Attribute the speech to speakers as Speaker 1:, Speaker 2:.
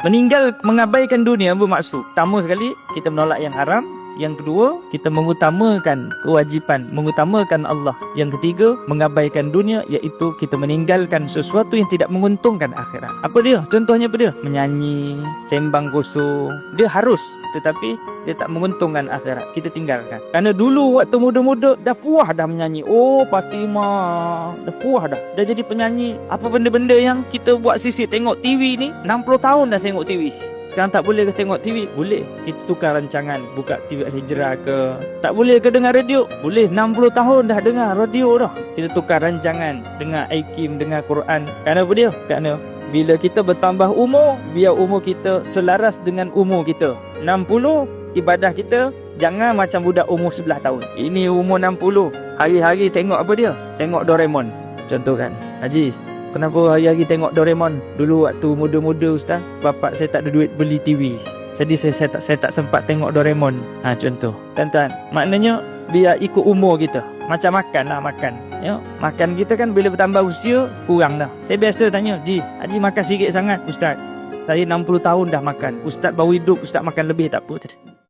Speaker 1: Meninggal mengabaikan dunia bermaksud, pertama sekali kita menolak yang haram, yang kedua kita mengutamakan kewajipan, mengutamakan Allah, yang ketiga mengabaikan dunia, iaitu kita meninggalkan sesuatu yang tidak menguntungkan akhirat. Apa dia? Contohnya apa dia? Menyanyi, sembang kosong, dia harus, tetapi dia tak menguntungkan akhirat, kita tinggalkan. Kerana dulu waktu muda-muda dah puas dah menyanyi. Oh Fatimah, dah puas dah jadi penyanyi. Apa benda-benda yang kita buat sisi tengok TV ni, 60 tahun dah tengok TV. Sekarang tak boleh ke tengok TV? Boleh. Kita tukar rancangan, buka TV Al-Hijrah ke. Tak boleh ke dengar radio? Boleh. 60 tahun dah dengar radio dah. Kita tukar rancangan, dengar Aikim, dengar Quran. Kerana apa dia? Kerana bila kita bertambah umur, biar umur kita selaras dengan umur kita. 60, ibadah kita jangan macam budak umur 11 tahun. Ini umur 60, hari-hari tengok apa dia? Tengok Doraemon. Contoh kan, Haji, kenapa hari-hari tengok Doraemon? Dulu waktu muda-muda ustaz, bapak saya tak ada duit beli TV, jadi saya tak sempat tengok Doraemon. Contoh. Tuan-tuan, maknanya biar ikut umur kita. Macam makan lah, makan. Ya, makan kita kan bila bertambah usia kurang dah. Saya biasa tanya, Haji makan sikit sangat ustaz. Saya 60 tahun dah makan. Ustaz baru hidup, ustaz makan lebih tak apa.